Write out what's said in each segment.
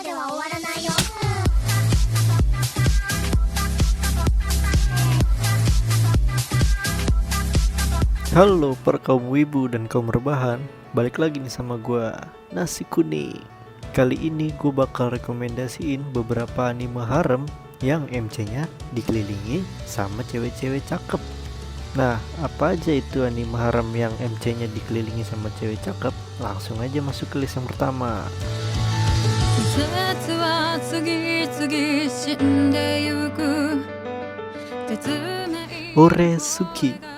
では終わらないよ Halo para kaum wibu dan kaum rebahan, balik lagi nih sama gua Nasi Kuning. Kali ini gue bakal rekomendasiin beberapa anime harem yang MC-nya dikelilingi sama cewek-cewek cakep. Nah, apa aja itu anime harem yang MC-nya dikelilingi sama cewek cakep? Langsung aja masuk ke list yang pertama. Oresuki.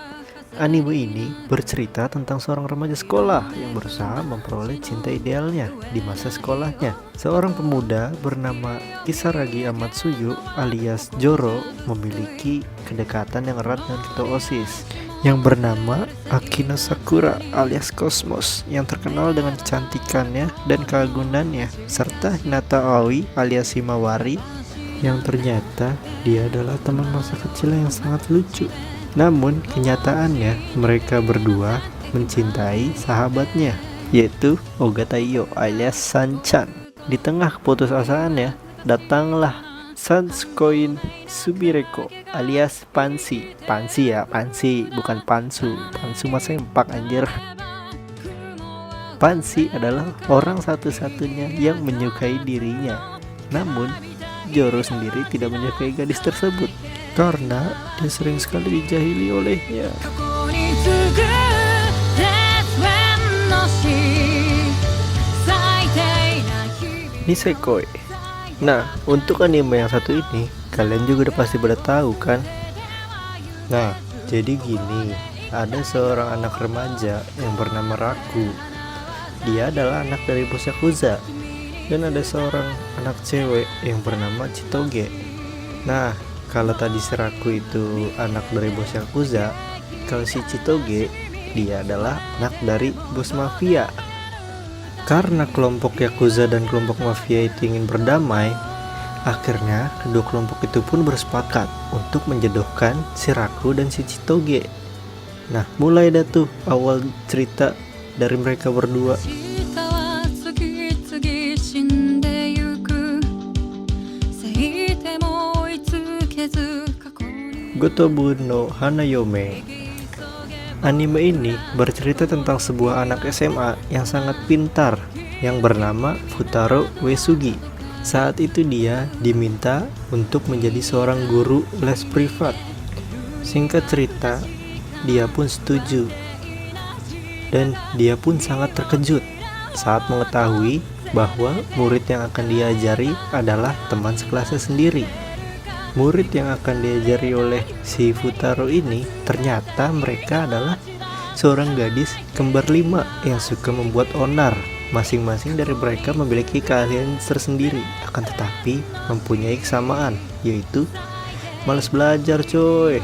Anime ini bercerita tentang seorang remaja sekolah yang berusaha memperoleh cinta idealnya di masa sekolahnya. Seorang pemuda bernama Kisaragi Amatsuyu alias Joro memiliki kedekatan yang erat dengan ketua OSIS yang bernama Akino Sakura alias Cosmos yang terkenal dengan kecantikannya dan keagunannya, serta Hinata Aoi alias Himawari yang ternyata dia adalah teman masa kecil yang sangat lucu. Namun kenyataannya mereka berdua mencintai sahabatnya, yaitu Ogataiyo alias Sanchan. Di tengah keputusasaannya, datanglah Sanskoin Subireko alias Pansi. Pansi ya, Pansi bukan Pansu. Pansu mah sempak anjir. Pansi adalah orang satu-satunya yang menyukai dirinya. Namun Joro sendiri tidak menyukai gadis tersebut karena dia sering sekali dijahili olehnya. Nisekoi. Nah, untuk anime yang satu ini kalian juga udah pasti pada tahu kan? Nah, jadi gini, ada seorang anak remaja yang bernama Raku. Dia adalah anak dari bos Yakuza. Dan ada seorang anak cewek yang bernama Chitoge. Nah, kalau tadi si Raku itu anak dari bos Yakuza, kalau si Chitoge dia adalah anak dari bos mafia. Karena kelompok Yakuza dan kelompok mafia itu ingin berdamai, akhirnya kedua kelompok itu pun bersepakat untuk menjodohkan si Raku dan si Chitoge. Nah, mulai dah tuh awal cerita dari mereka berdua. Gotobu no Hanayome. Anime ini bercerita tentang sebuah anak SMA yang sangat pintar yang bernama Futaro Uesugi. Saat itu dia diminta untuk menjadi seorang guru les privat. Singkat cerita, dia pun setuju. Dan dia pun sangat terkejut saat mengetahui bahwa murid yang akan diajari adalah teman sekelasnya sendiri. Murid yang akan diajari oleh si Futaro ini ternyata mereka adalah seorang gadis kembar 5 yang suka membuat onar. Masing-masing dari mereka memiliki keahlian tersendiri, akan tetapi mempunyai kesamaan, yaitu malas belajar coy.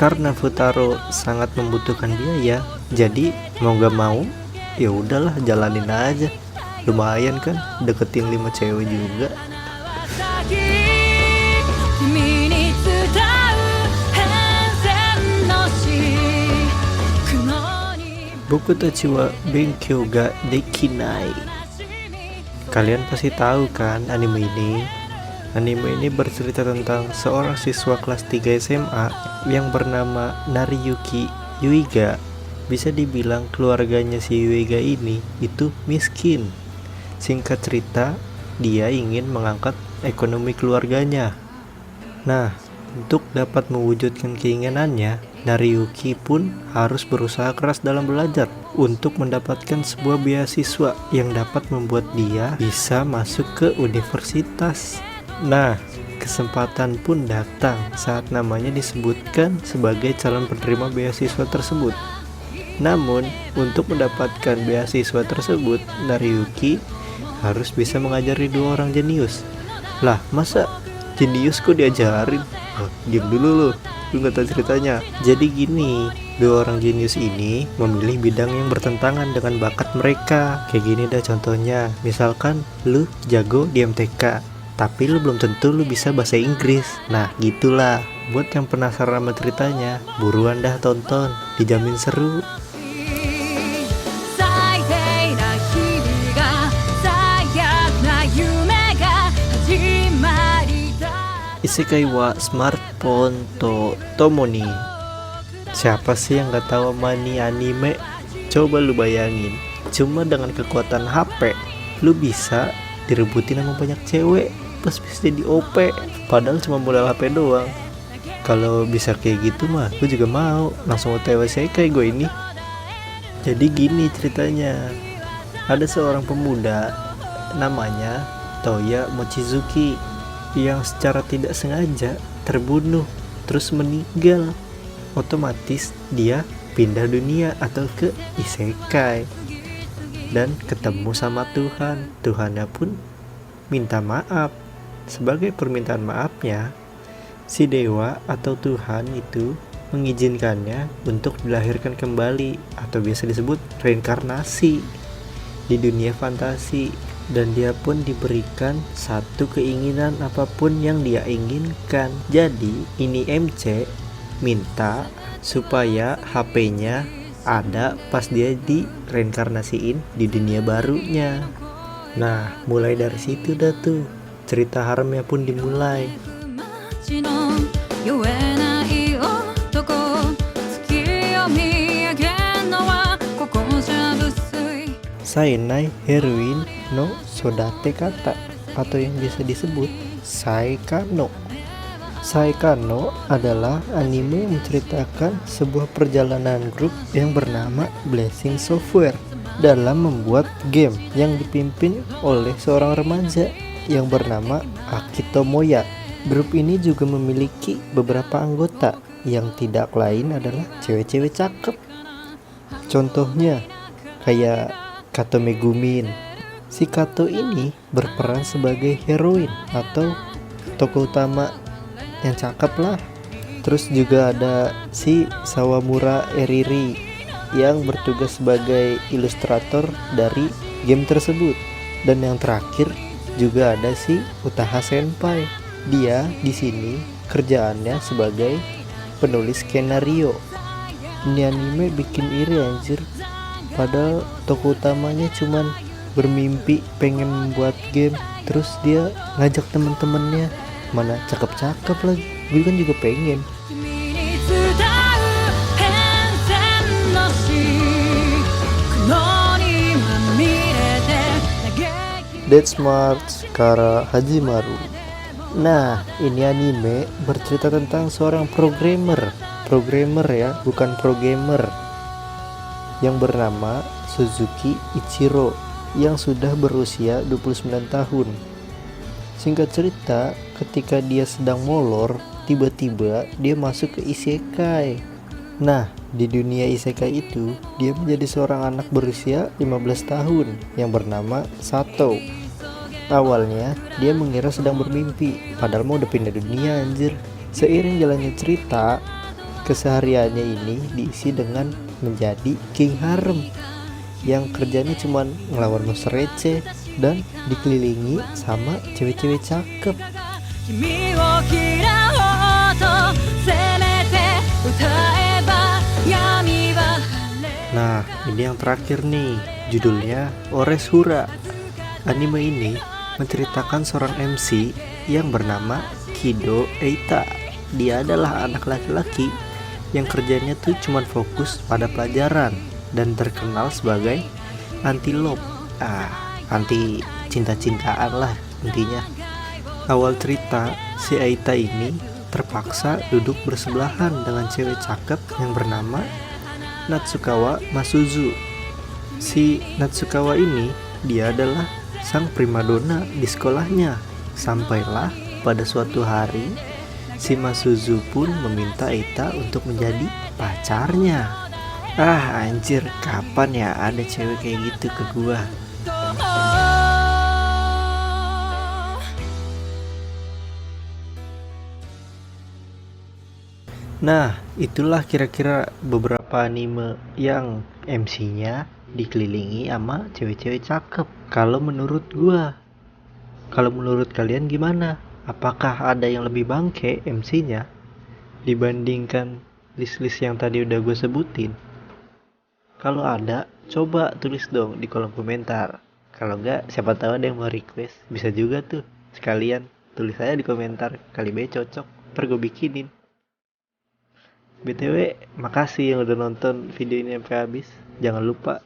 Karena Futaro sangat membutuhkan biaya, jadi mau gak mau ya udahlah jalanin aja. Lumayan kan deketin 5 cewek juga. Boku tachi wa benkyou ga dekinai. Kalian pasti tahu kan anime ini? Anime ini bercerita tentang seorang siswa kelas 3 SMA yang bernama Nariyuki Yuiga. Bisa dibilang keluarganya si Yuiga ini itu miskin. Singkat cerita, dia ingin mengangkat ekonomi keluarganya. Nah, untuk dapat mewujudkan keinginannya, Nariyuki pun harus berusaha keras dalam belajar untuk mendapatkan sebuah beasiswa yang dapat membuat dia bisa masuk ke universitas. Nah, kesempatan pun datang saat namanya disebutkan sebagai calon penerima beasiswa tersebut. Namun, untuk mendapatkan beasiswa tersebut, Nariyuki harus bisa mengajari 2 orang jenius. Lah, masa jenius kok diajarin? Oh, diam dulu lu gak tahu ceritanya. Jadi gini, 2 orang jenius ini memilih bidang yang bertentangan dengan bakat mereka. Kayak gini dah contohnya, misalkan lu jago di MTK, tapi lu belum tentu lu bisa bahasa Inggris. Nah gitulah. Buat yang penasaran sama ceritanya, buruan dah tonton, dijamin seru. Isekai wa smartphone to tomoni. Siapa sih yang gak tahu sama nih anime? Coba lu bayangin, cuma dengan kekuatan HP lu bisa direbutin sama banyak cewek plus bisa jadi OP, padahal cuma modal HP doang. Kalau bisa kayak gitu mah gue juga mau langsung OTW isekai gue ini. Jadi gini ceritanya, ada seorang pemuda namanya Toya Mochizuki yang secara tidak sengaja terbunuh terus meninggal. Otomatis dia pindah dunia atau ke isekai dan ketemu sama Tuhan. Tuhannya pun minta maaf. Sebagai permintaan maafnya, si dewa atau Tuhan itu mengizinkannya untuk dilahirkan kembali atau biasa disebut reinkarnasi di dunia fantasi, dan dia pun diberikan satu keinginan apapun yang dia inginkan. Jadi ini MC minta supaya HP-nya ada pas dia di reinkarnasiin di dunia barunya. Nah, mulai dari situ dah tuh cerita haramnya pun dimulai. Sainai Heroine no Sodate Kata atau yang biasa disebut Saekano. Saekano adalah anime yang menceritakan sebuah perjalanan grup yang bernama Blessing Software dalam membuat game yang dipimpin oleh seorang remaja yang bernama Akito Moya. Grup ini juga memiliki beberapa anggota yang tidak lain adalah cewek-cewek cakep. Contohnya kayak Kato Megumin. Si Kato ini berperan sebagai heroin atau tokoh utama yang cakep lah. Terus juga ada si Sawamura Eriri yang bertugas sebagai ilustrator dari game tersebut. Dan yang terakhir juga ada si Utaha Senpai. Dia di sini kerjaannya sebagai penulis skenario. Ini anime bikin iri anjir. Padahal tokoh utamanya cuman bermimpi pengen membuat game, terus dia ngajak temen-temennya, mana cakep-cakep lagi. Gue kan juga pengen. Dead Smart Kara Hajimaru. Nah, ini anime bercerita tentang seorang programmer ya, bukan pro gamer, yang bernama Suzuki Ichiro yang sudah berusia 29 tahun. Singkat cerita, ketika dia sedang molor, tiba-tiba dia masuk ke isekai. Nah, di dunia isekai itu, dia menjadi seorang anak berusia 15 tahun yang bernama Sato. Awalnya, dia mengira sedang bermimpi, padahal mau udah pindah dunia anjir. Seiring jalannya cerita, kesehariannya ini diisi dengan menjadi king harem yang kerjanya cuma ngelawan monster receh dan dikelilingi sama cewek-cewek cakep. Nah, ini yang terakhir nih, judulnya Oreshura. Anime ini menceritakan seorang MC yang bernama Kido Eita. Dia adalah anak laki-laki yang kerjanya tuh cuma fokus pada pelajaran dan terkenal sebagai anti love, anti cinta-cintaan lah intinya. Awal cerita, si Aita ini terpaksa duduk bersebelahan dengan cewek cakep yang bernama Natsukawa Masuzu. Si Natsukawa ini dia adalah sang primadona di sekolahnya. Sampailah pada suatu hari si Masuzu pun meminta Aita untuk menjadi pacarnya. Anjir, kapan ya ada cewek kayak gitu ke gua? Nah, itulah kira-kira beberapa anime yang MC-nya dikelilingi sama cewek-cewek cakep. Kalau menurut gua, kalau menurut kalian gimana? Apakah ada yang lebih bangke MC-nya dibandingkan list-list yang tadi udah gue sebutin? Kalau ada, coba tulis dong di kolom komentar. Kalau enggak, siapa tahu ada yang mau request. Bisa juga tuh sekalian Tulis aja di komentar, kali B cocok, ntar gue bikinin. BTW, makasih yang udah nonton video ini sampai habis. Jangan lupa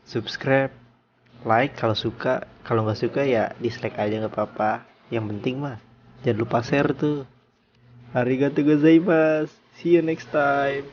subscribe, like kalau suka, kalau nggak suka ya dislike aja nggak apa-apa. Yang penting mah jangan lupa share tuh. Arigatou gozaimasu. See you next time.